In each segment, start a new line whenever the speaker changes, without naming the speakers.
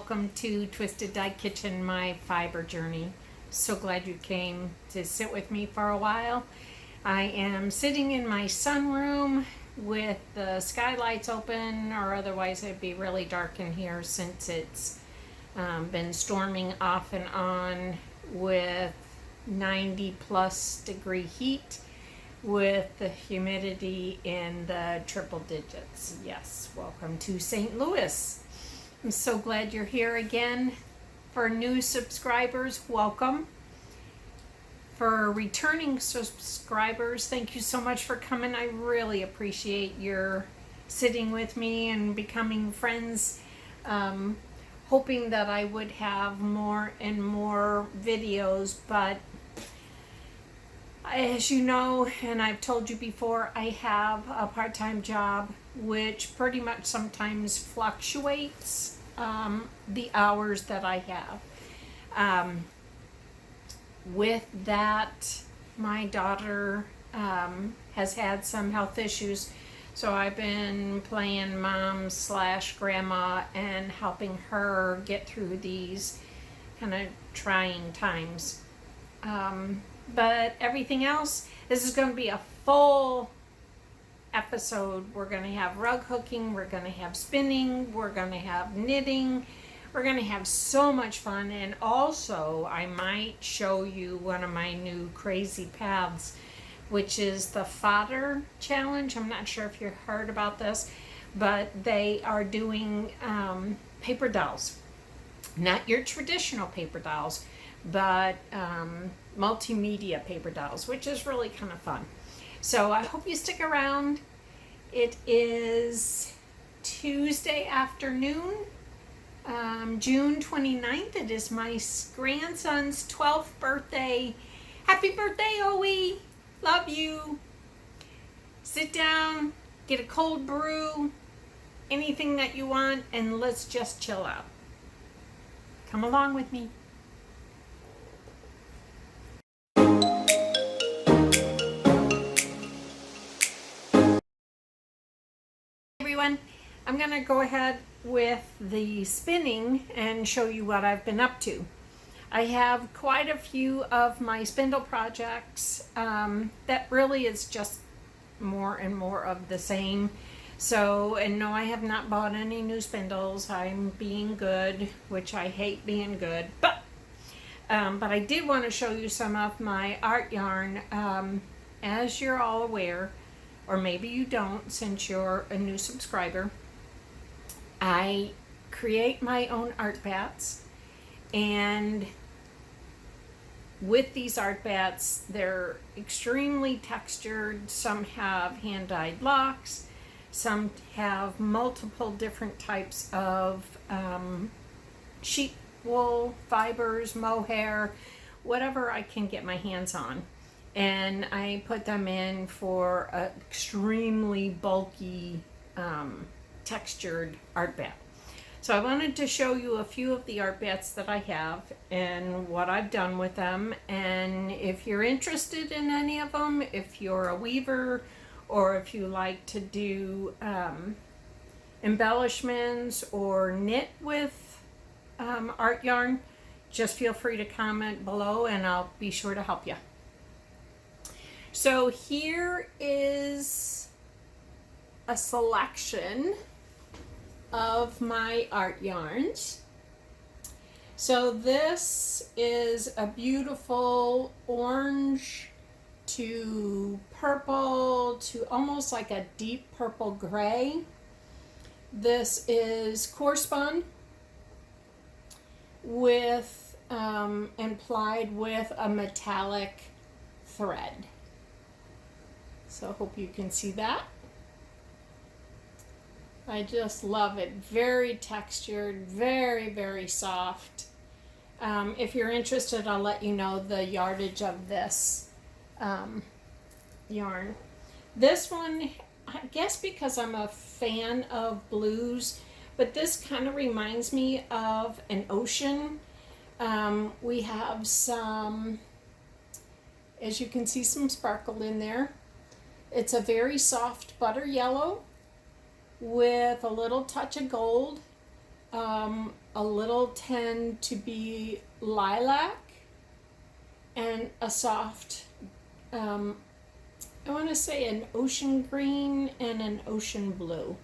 welcome to Twisted Dye Kitchen, my fiber journey. So glad you came to sit with me for a while. I am sitting in my sunroom with the skylights open, or otherwise it'd be really dark in here since it's been storming off and on with 90 plus degree heat with the humidity in the triple digits. Yes, welcome to St. Louis. I'm so glad you're here again. For new subscribers, welcome. For returning subscribers, thank you so much for coming. I really appreciate your sitting with me and becoming friends. Hoping that I would have more and more videos, but as you know, and I've told you before, I have a part-time job which pretty much sometimes fluctuates the hours that I have. With that, my daughter has had some health issues, so I've been playing mom / grandma and helping her get through these kind of trying times. But everything else, this is going to be a full episode. We're going to have rug hooking, we're going to have spinning, we're going to have knitting, we're going to have so much fun. And also I might show you one of my new crazy paths, which is the fodder challenge. I'm not sure if you've heard about this, but they are doing paper dolls. Not your traditional paper dolls, but multimedia paper dolls, which is really kind of fun. So I hope you stick around. It is Tuesday afternoon, June 29th. It is my grandson's 12th birthday. Happy birthday, Owie! Love you. Sit down, get a cold brew, anything that you want, and let's just chill out. Come along with me. Everyone, I'm going to go ahead with the spinning and show you what I've been up to. I have quite a few of my spindle projects that really is just more and more of the same. So, and no, I have not bought any new spindles. I'm being good, which I hate being good, but I did want to show you some of my art yarn. As you're all aware, or maybe you don't since you're a new subscriber, I create my own art bats, and with these art bats, they're extremely textured. Some have hand-dyed locks, some have multiple different types of sheep wool, fibers, mohair, whatever I can get my hands on. And I put them in for an extremely bulky textured art bat. So I wanted to show you a few of the art bats that I have and what I've done with them. And if you're interested in any of them, if you're a weaver, or if you like to do embellishments or knit with art yarn, just feel free to comment below and I'll be sure to help you. So here is a selection of my art yarns. So this is a beautiful orange to purple to almost like a deep purple gray. This is core spun with and plied with a metallic thread. So I hope you can see that. I just love it. Very textured, very, very soft. If you're interested, I'll let you know the yardage of this yarn. This one, I guess because I'm a fan of blues, but this kind of reminds me of an ocean. We have some, as you can see, some sparkle in there. It's a very soft butter yellow with a little touch of gold. a little tend to be lilac and a soft, I want to say an ocean green and an ocean blue.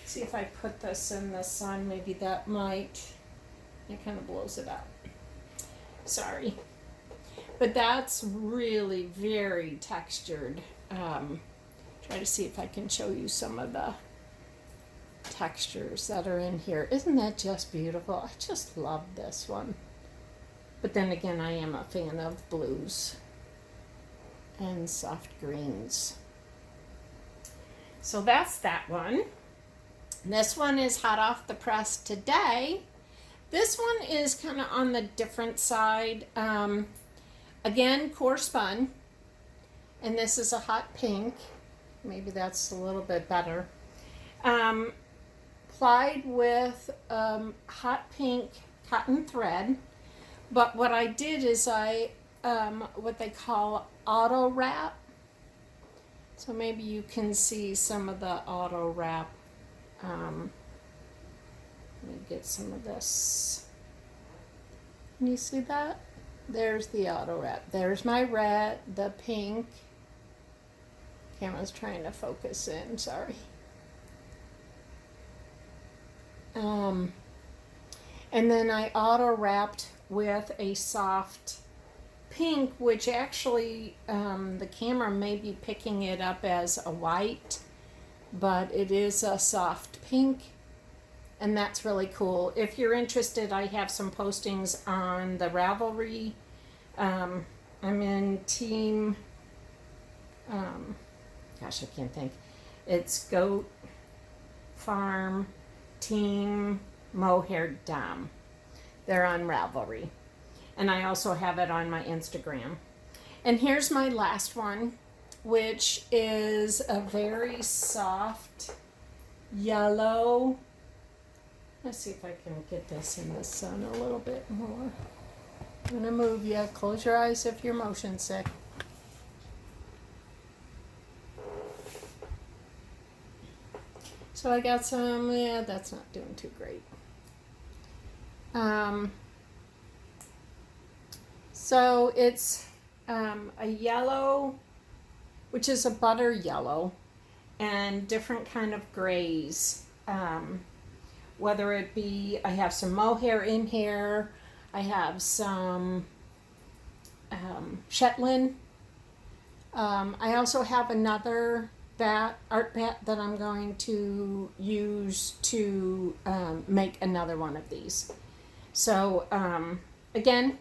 See if I put this in the sun, maybe that might, it kind of blows it out. Sorry. But that's really very textured. Try to see if I can show you some of the textures that are in here. Isn't that just beautiful? I just love this one. But then again, I am a fan of blues and soft greens. So that's that one. This one is hot off the press today. This one is kind of on the different side. Again, core spun. And this is a hot pink. Maybe that's a little bit better. Plied with hot pink cotton thread. But what I did is I, what they call auto wrap. So maybe you can see some of the auto wrap. Let me get some of this. Can you see that? There's the auto wrap. There's my red, the pink. Camera's trying to focus in, sorry. And then I auto wrapped with a soft pink, which actually the camera may be picking it up as a white, but it is a soft pink, and that's really cool. If you're interested, I have some postings on the Ravelry. I'm in team, gosh, I can't think. It's Goat Farm Team Mohair Dom. They're on Ravelry. And I also have it on my Instagram. And here's my last one, which is a very soft yellow. Let's see if I can get this in the sun a little bit more. I'm gonna move you. Close your eyes if you're motion sick. So I got some, yeah, that's not doing too great. So it's a yellow, which is a butter yellow, and different kind of grays. Whether it be, I have some mohair in here, I have some Shetland. I also have another art bat that I'm going to use to make another one of these. So again,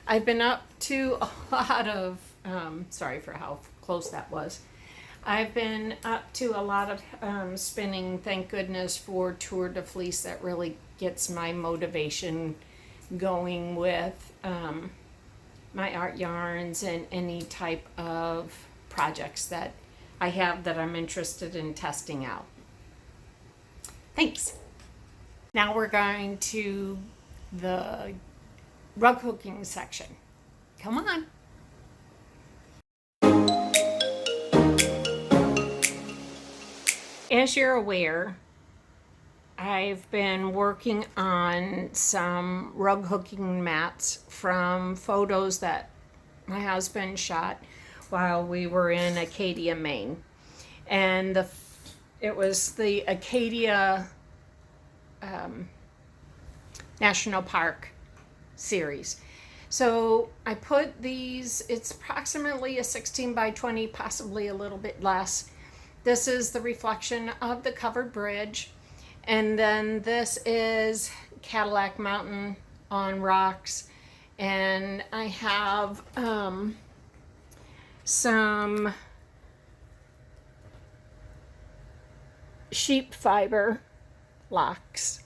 I've been up to a lot of, sorry for how close that was. I've been up to a lot of spinning, thank goodness for Tour de Fleece. That really gets my motivation going with my art yarns and any type of projects that I have that I'm interested in testing out. Thanks. Now we're going to the rug hooking section. Come on. As you're aware, I've been working on some rug hooking mats from photos that my husband shot while we were in Acadia, Maine. And it was the Acadia National Park series. So I put these, it's approximately a 16 by 20, possibly a little bit less. This is the reflection of the covered bridge. And then this is Cadillac Mountain on rocks. And I have some sheep fiber locks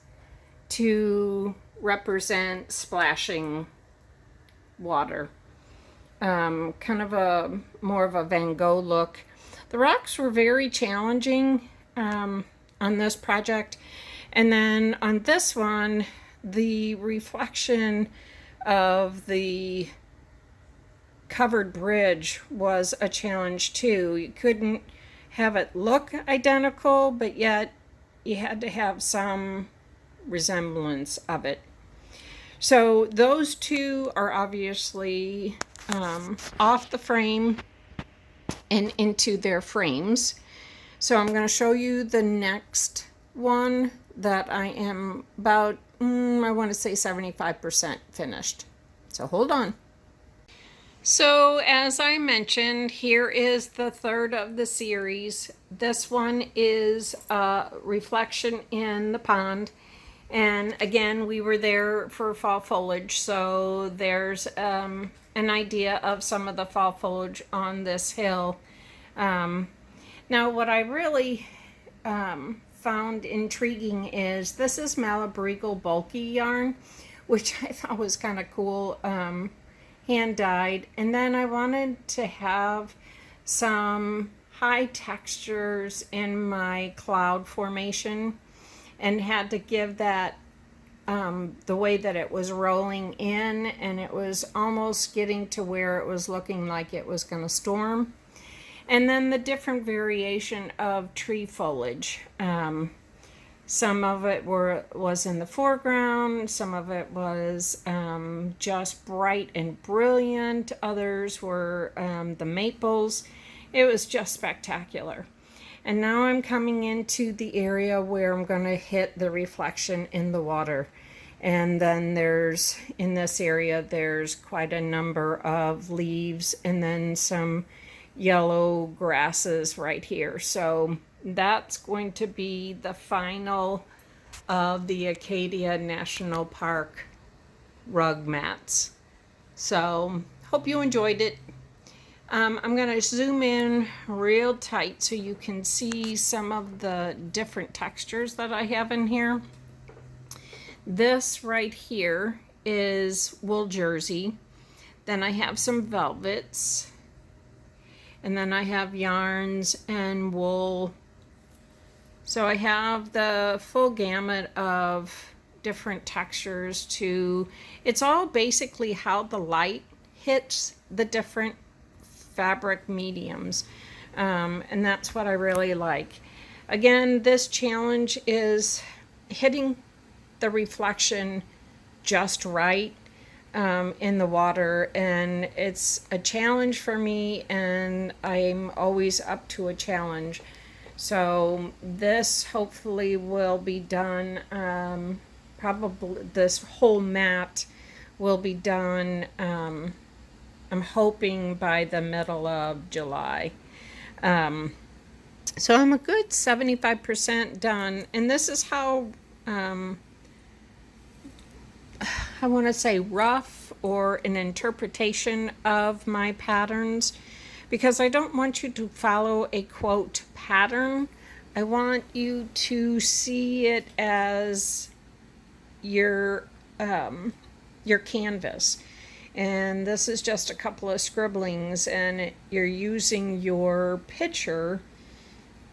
to represent splashing water. Kind of a more of a Van Gogh look. The rocks were very challenging on this project. And then on this one, the reflection of the covered bridge was a challenge too. You couldn't have it look identical, but yet you had to have some resemblance of it. So those two are obviously off the frame and into their frames. So I'm going to show you the next one that I am about, I want to say 75% finished. So hold on. So as I mentioned, here is the third of the series. This one is a reflection in the pond. And again, we were there for fall foliage, so there's an idea of some of the fall foliage on this hill. Now, what I really found intriguing is this is Malabrigo bulky yarn, which I thought was kind of cool, hand dyed. And then I wanted to have some high textures in my cloud formation, and had to give that the way that it was rolling in, and it was almost getting to where it was looking like it was going to storm. And then the different variation of tree foliage. Some of it was in the foreground, some of it was just bright and brilliant, others were the maples. It was just spectacular. And now I'm coming into the area where I'm going to hit the reflection in the water. And then there's, in this area, there's quite a number of leaves and then some yellow grasses right here. So that's going to be the final of the Acadia National Park rug mats. So hope you enjoyed it. I'm going to zoom in real tight so you can see some of the different textures that I have in here. This right here is wool jersey. Then I have some velvets. And then I have yarns and wool. So I have the full gamut of different textures to, it's all basically how the light hits the different fabric mediums, and that's what I really like. Again, this challenge is hitting the reflection just right in the water, and it's a challenge for me, and I'm always up to a challenge. So this hopefully will be done, probably this whole mat will be done, I'm hoping by the middle of July. So I'm a good 75% done. And this is how, I want to say rough or an interpretation of my patterns, because I don't want you to follow a quote pattern. I want you to see it as your canvas. And this is just a couple of scribblings, and you're using your picture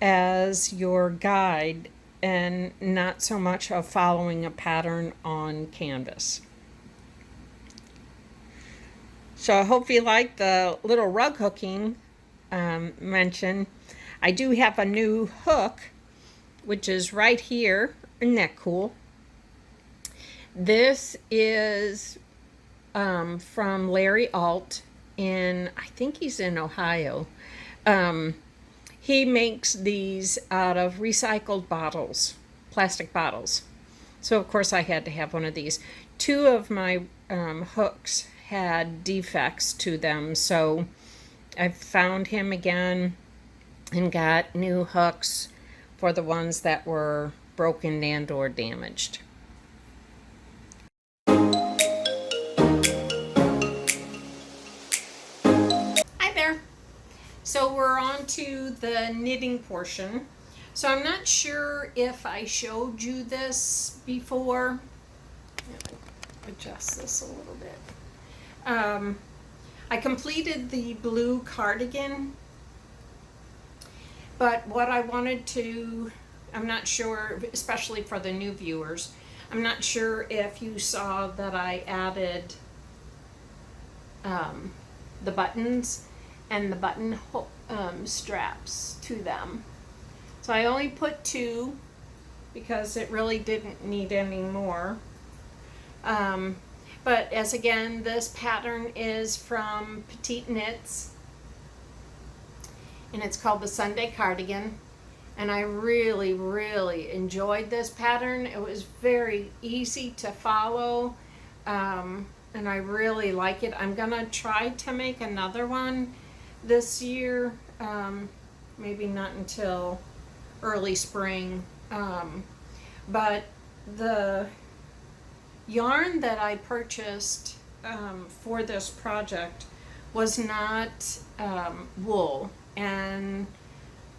as your guide and not so much of following a pattern on canvas. So I hope you like the little rug hooking mention. I do have a new hook, which is right here. Isn't that cool? This is from Larry Alt I think he's in Ohio. He makes these out of recycled bottles, plastic bottles. So of course I had to have one of these. Two of my hooks had defects to them, so I found him again and got new hooks for the ones that were broken and or damaged. So we're on to the knitting portion. So I'm not sure if I showed you this before. Adjust this a little bit. I completed the blue cardigan, but what I wanted to, I'm not sure, especially for the new viewers, I'm not sure if you saw that I added the buttons and the button straps to them. So I only put two, because it really didn't need any more. But as again, this pattern is from Petite Knits, and it's called the Sunday Cardigan. And I really, really enjoyed this pattern. It was very easy to follow, and I really like it. I'm gonna try to make another one this year, maybe not until early spring. But the yarn that I purchased for this project was not wool, and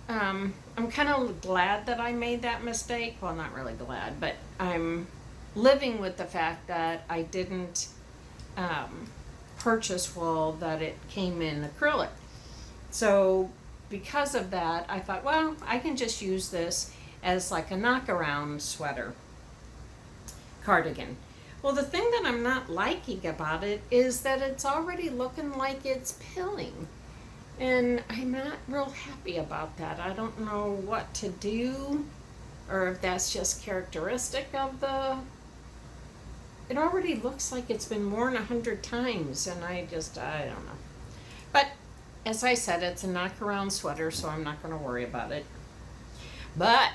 I'm kind of glad that I made that mistake. Well, not really glad, but I'm living with the fact that I didn't purchase wool, that it came in acrylic. So because of that, I thought, well, I can just use this as like a knockaround sweater cardigan. Well, the thing that I'm not liking about it is that it's already looking like it's pilling. And I'm not real happy about that. I don't know what to do, or if that's just characteristic of the... It already looks like it's been worn 100 times, and I don't know. But, as I said, it's a knock-around sweater, so I'm not going to worry about it. But,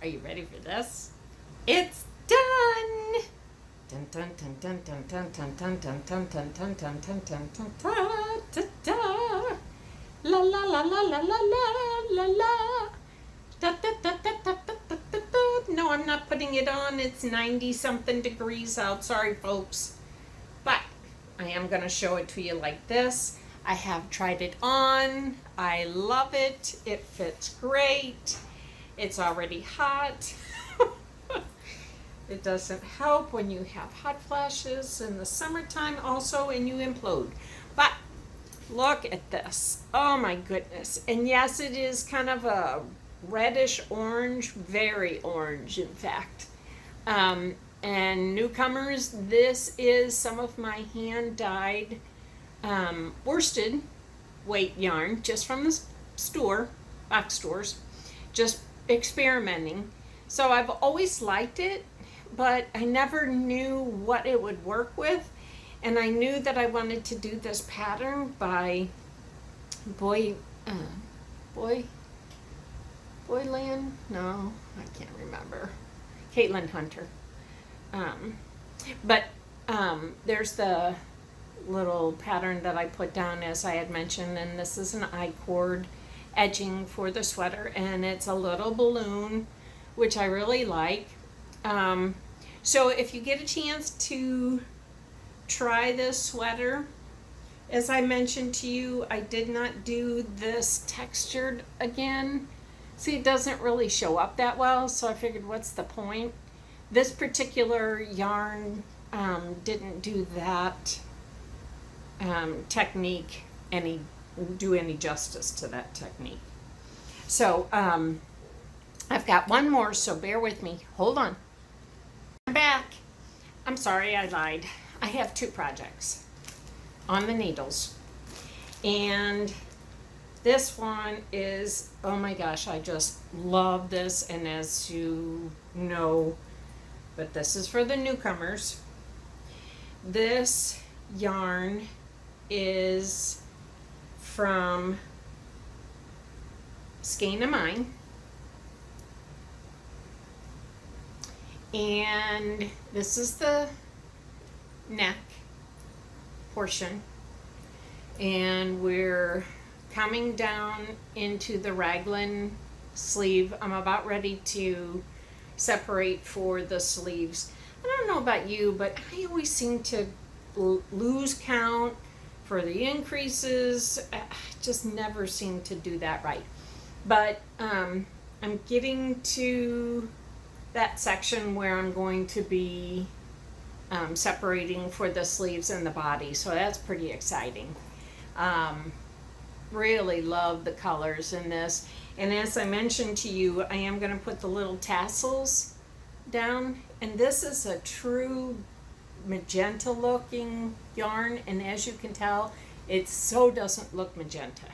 are you ready for this? It's done! Dun dun dun dun dun dun dun dun dun dun dun dun dun dun dun dun dun dun dun. La la la la la la la la la. Da da da da da da da da da. No, I'm not putting it on. It's 90-something degrees out. Sorry, folks. But I am going to show it to you like this. I have tried it on. I love it. It fits great. It's already hot. It doesn't help when you have hot flashes in the summertime also, and you implode. But look at this. Oh my goodness. And yes, it is kind of a reddish orange, very orange in fact. And newcomers, this is some of my hand-dyed worsted weight yarn, just from the store, box stores, just experimenting. So I've always liked it, but I never knew what it would work with. And I knew that I wanted to do this pattern by Boyland? No, I can't remember. Caitlin Hunter. But there's the little pattern that I put down, as I had mentioned, and this is an I-cord edging for the sweater, and it's a little balloon, which I really like. So if you get a chance to try this sweater, as I mentioned to you, I did not do this textured again. See, it doesn't really show up that well, so I figured, what's the point? This particular yarn didn't do that technique do any justice to that technique. So I've got one more, so bear with me. Hold on. I'm back. I'm sorry, I lied. I have 2 projects on the needles. And this one is, oh my gosh, I just love this. And as you know, but this is for the newcomers. This yarn is from Skein of Mine. And this is the neck portion, and we're coming down into the raglan sleeve. I'm about ready to separate for the sleeves. I don't know about you, but I always seem to lose count for the increases. I just never seem to do that right. But I'm getting to that section where I'm going to be separating for the sleeves and the body, so that's pretty exciting. Really love the colors in this, and as I mentioned to you, I am going to put the little tassels down, and this is a true magenta looking yarn, and as you can tell, it so doesn't look magenta.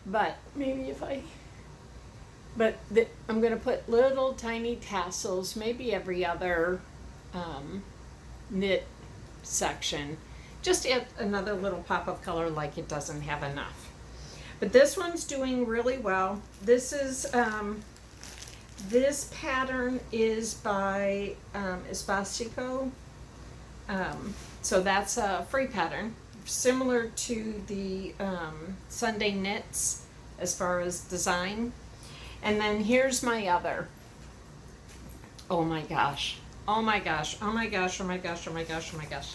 But maybe if I But I'm going to put little tiny tassels, maybe every other knit section. Just add another little pop of color like it doesn't have enough. But this one's doing really well. This is, this pattern is by Espastico. So that's a free pattern, similar to the Sunday Knits as far as design. And then here's my other. Oh my gosh. Oh my gosh. Oh my gosh. Oh my gosh. Oh my gosh. Oh my gosh.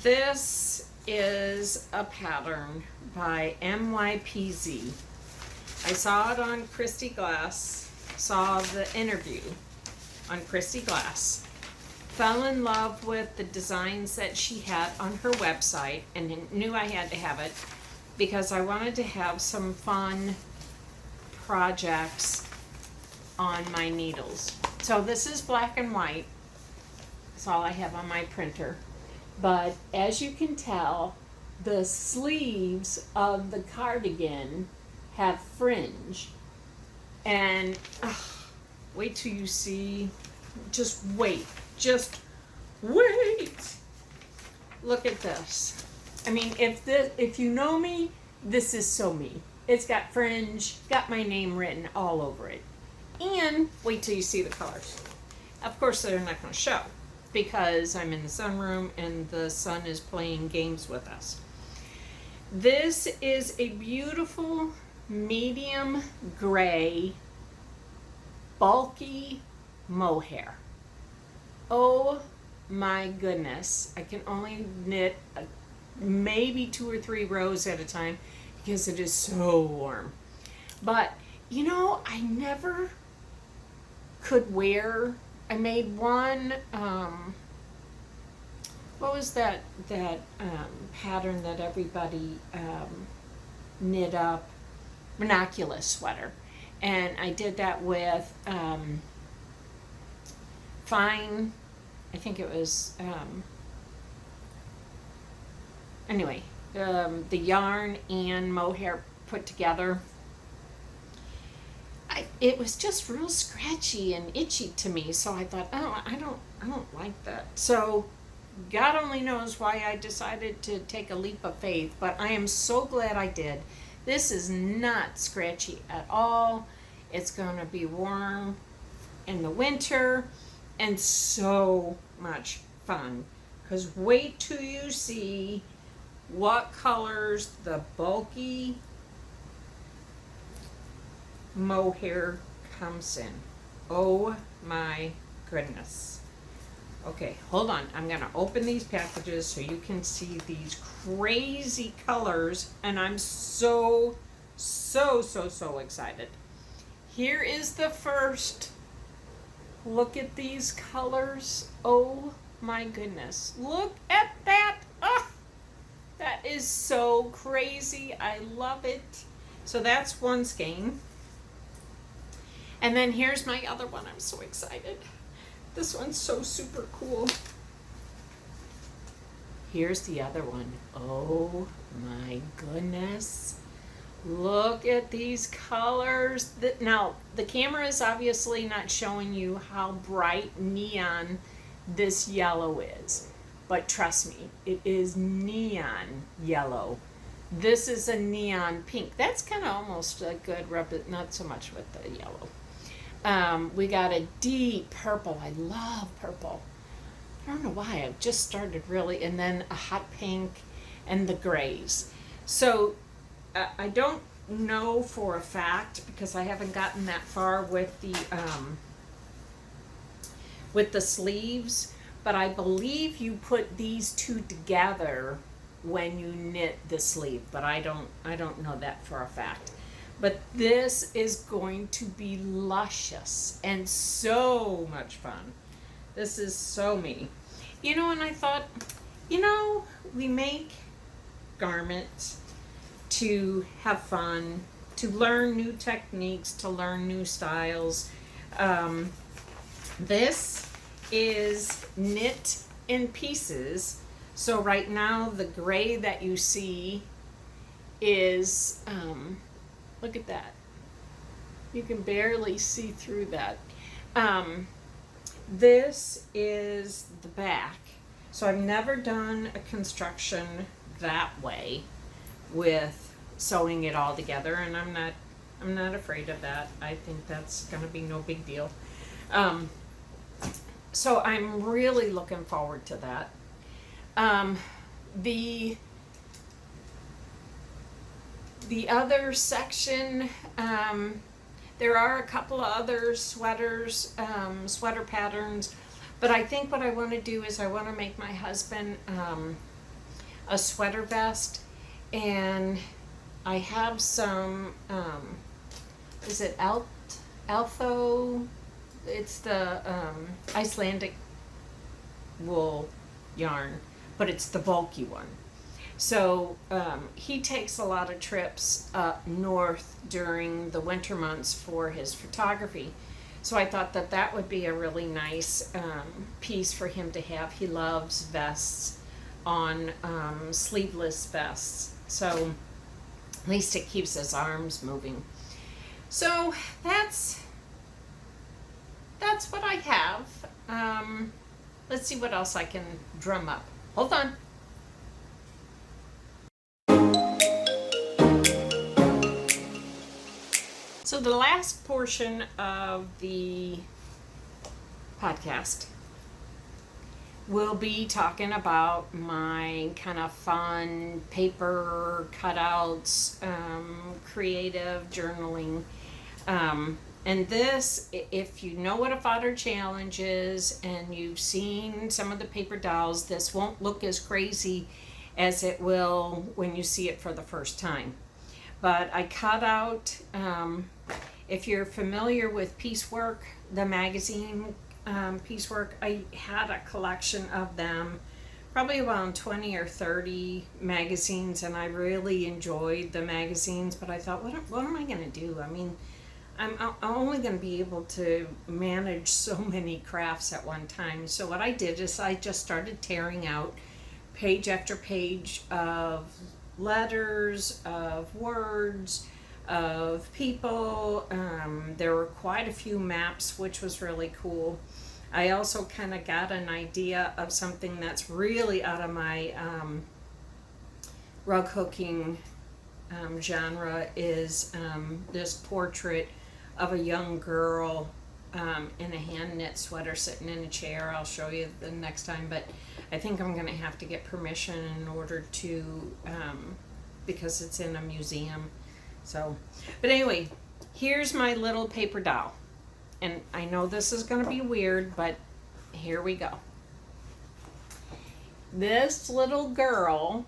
This is a pattern by MYPZ. I saw it on Christy Glass, saw the interview on Christy Glass, fell in love with the designs that she had on her website and knew I had to have it because I wanted to have some fun projects on my needles. So this is black and white. That's all I have on my printer. But as you can tell, the sleeves of the cardigan have fringe. And wait till you see, just wait. Look at this. I mean, if you know me, this is so me. It's got fringe, got my name written all over it. And wait till you see the colors. Of course, they're not going to show because I'm in the sunroom and the sun is playing games with us. This is a beautiful medium gray, bulky mohair. Oh my goodness. I can only knit maybe 2 or 3 rows at a time because it is so warm. But, you know, I never could wear, I made one, what was that pattern that everybody knit up? Monoculus sweater. And I did that with fine, I think it was, anyway, the yarn and mohair put together. It was just real scratchy and itchy to me, so I thought, oh, I don't like that. So God only knows why I decided to take a leap of faith, but I am so glad I did. This is not scratchy at all. It's going to be warm in the winter and so much fun. Because wait till you see what colors the bulky mohair comes in. Oh my goodness. Okay, hold on. I'm going to open these packages so you can see these crazy colors, and I'm so excited. Here is the first. Look at these colors. Oh my goodness. Look at that. Oh, that is so crazy. I love it. So that's one skein. And then here's my other one. I'm so excited. This one's so super cool. Here's the other one. Oh my goodness. Look at these colors. Now, the camera is obviously not showing you how bright neon this yellow is. But trust me, it is neon yellow. This is a neon pink. That's kind of almost a good not so much with the yellow. We got a deep purple. I love purple. I don't know why. I've just started really. And then a hot pink and the grays. So I don't know for a fact because I haven't gotten that far with the sleeves. But I believe you put these two together when you knit the sleeve. But I don't know that for a fact. But this is going to be luscious and so much fun. This is so me. You know, and I thought, you know, we make garments to have fun, to learn new techniques, to learn new styles. This is knit in pieces. So right now the gray that you see is... look at that. You can barely see through that. This is the back. So I've never done a construction that way with sewing it all together, and I'm not afraid of that. I think that's going to be no big deal. So I'm really looking forward to that. The other section, there are a couple of other sweaters, sweater patterns, but I think what I want to do is I want to make my husband a sweater vest, and I have some, is it Altho? It's the Icelandic wool yarn, but it's the bulky one. So he takes a lot of trips up north during the winter months for his photography. So I thought that that would be a really nice piece for him to have. He loves vests on sleeveless vests. So at least it keeps his arms moving. So that's what I have. Let's see what else I can drum up. Hold on. So the last portion of the podcast will be talking about my kind of fun paper cutouts, creative journaling. And this, if you know what a fodder challenge is and you've seen some of the paper dolls, this won't look as crazy as it will when you see it for the first time. But I cut out, if you're familiar with Piecework, the magazine Piecework, I had a collection of them, probably around 20 or 30 magazines, and I really enjoyed the magazines, but I thought, what am I going to do? I mean, I'm only going to be able to manage so many crafts at one time. So what I did is I just started tearing out page after page of letters, of words, of people. There were quite a few maps, which was really cool. I also kind of got an idea of something that's really out of my rug hooking genre, is this portrait of a young girl in a hand knit sweater sitting in a chair. I'll show you the next time, but I think I'm going to have to get permission in order to, because it's in a museum. So, but anyway, here's my little paper doll. And I know this is going to be weird, but here we go. This little girl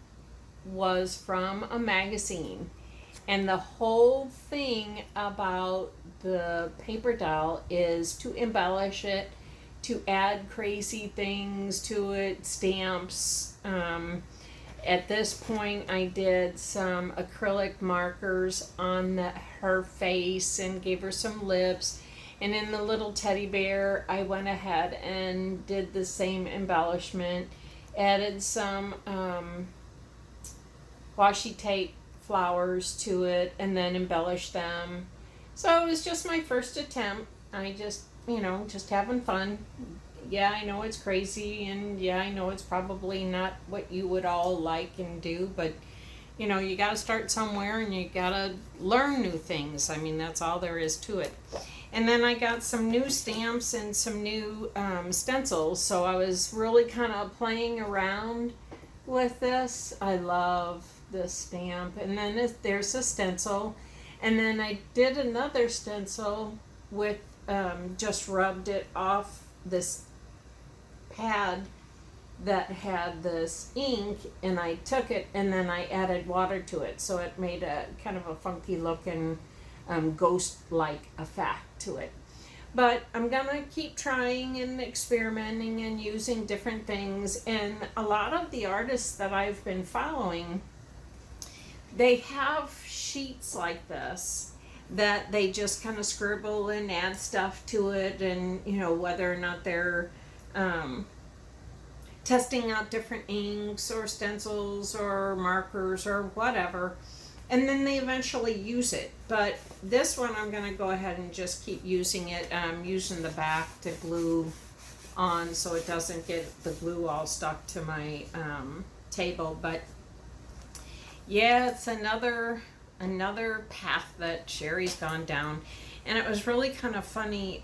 was from a magazine, and the whole thing about the paper doll is to embellish it, to add crazy things to it, stamps. At this point, I did some acrylic markers on her face and gave her some lips. And in the little teddy bear, I went ahead and did the same embellishment, added some washi tape flowers to it, and then embellished them. So it was just my first attempt. I just, just having fun. Yeah, I know it's crazy, and yeah, I know it's probably not what you would all like and do, but you got to start somewhere, and you got to learn new things. I mean, that's all there is to it. And then I got some new stamps and some new stencils, so I was really kind of playing around with this. I love this stamp. And then there's a stencil, and then I did another stencil with just rubbed it off this pad that had this ink, and I took it and then I added water to it, so it made a kind of a funky looking ghost-like effect to it. But I'm gonna keep trying and experimenting and using different things. And a lot of the artists that I've been following, they have sheets like this that they just kind of scribble and add stuff to it, and whether or not they're testing out different inks or stencils or markers or whatever. and then they eventually use it. But this one, I'm going to go ahead and just keep using it. I'm using the back to glue on so it doesn't get the glue all stuck to my table. But yeah, it's another path that Sherry's gone down. And it was really kind of funny.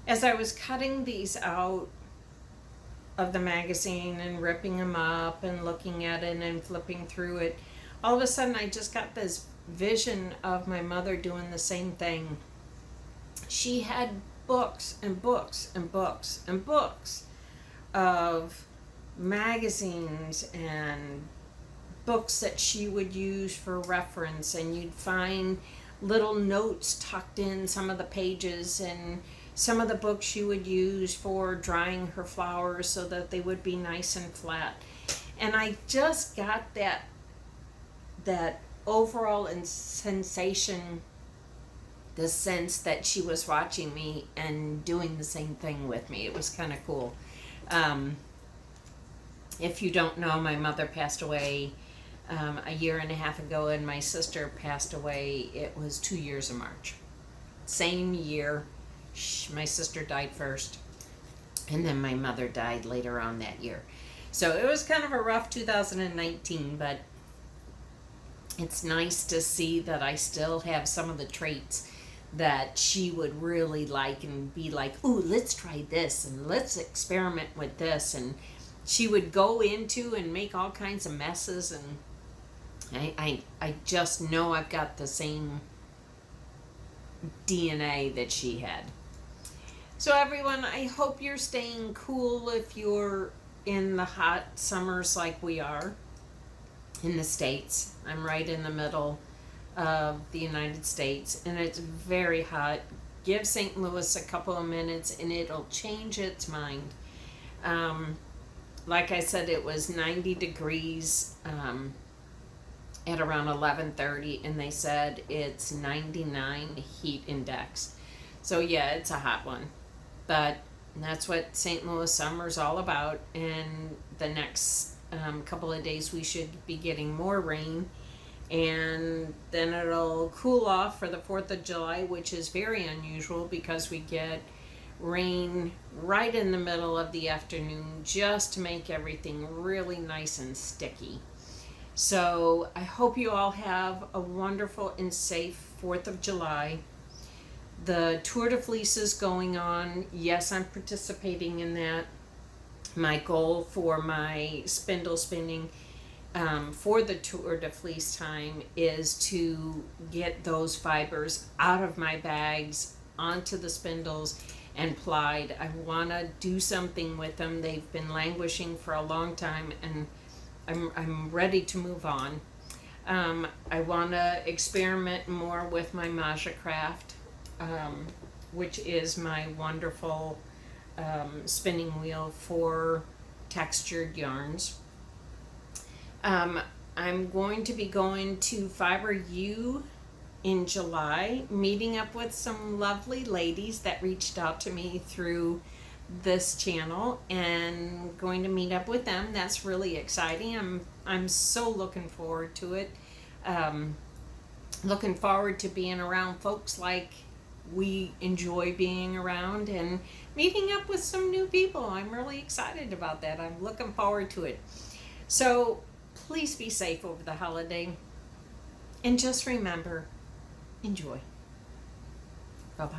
As I was cutting these out of the magazine and ripping them up and looking at it and flipping through it, all of a sudden I just got this vision of my mother doing the same thing. She had books and books and books and books of magazines and books that she would use for reference, and you'd find little notes tucked in some of the pages, and some of the books she would use for drying her flowers so that they would be nice and flat. And I just got that overall sensation, the sense that she was watching me and doing the same thing with me. It was kind of cool. If you don't know, my mother passed away a year and a half ago, and my sister passed away. It was 2 years of March. Same year. My sister died first, and then my mother died later on that year. So it was kind of a rough 2019, but it's nice to see that I still have some of the traits that she would really like and be like, ooh, let's try this and let's experiment with this. And she would go into and make all kinds of messes, and I just know I've got the same DNA that she had. So everyone, I hope you're staying cool if you're in the hot summers like we are in the States. I'm right in the middle of the United States, and it's very hot. Give St. Louis a couple of minutes and it'll change its mind. Like I said, it was 90 degrees at around 11:30, and they said it's 99 heat index. So yeah, it's a hot one. But that's what St. Louis summer is all about. And the next couple of days we should be getting more rain, and then it'll cool off for the 4th of July, which is very unusual because we get rain right in the middle of the afternoon just to make everything really nice and sticky. So I hope you all have a wonderful and safe 4th of July. The Tour de Fleece is going on. Yes, I'm participating in that. My goal for my spindle spinning for the Tour de Fleece time is to get those fibers out of my bags onto the spindles and plied. I want to do something with them. They've been languishing for a long time, and I'm ready to move on. I want to experiment more with my Maja Craft, which is my wonderful spinning wheel for textured yarns. I'm going to be going to Fiber U in July, meeting up with some lovely ladies that reached out to me through this channel, and going to meet up with them. That's really exciting. I'm so looking forward to it. Looking forward to being around folks like we enjoy being around, and meeting up with some new people. I'm really excited about that. I'm looking forward to it. So please be safe over the holiday, and just remember, enjoy. Bye-bye.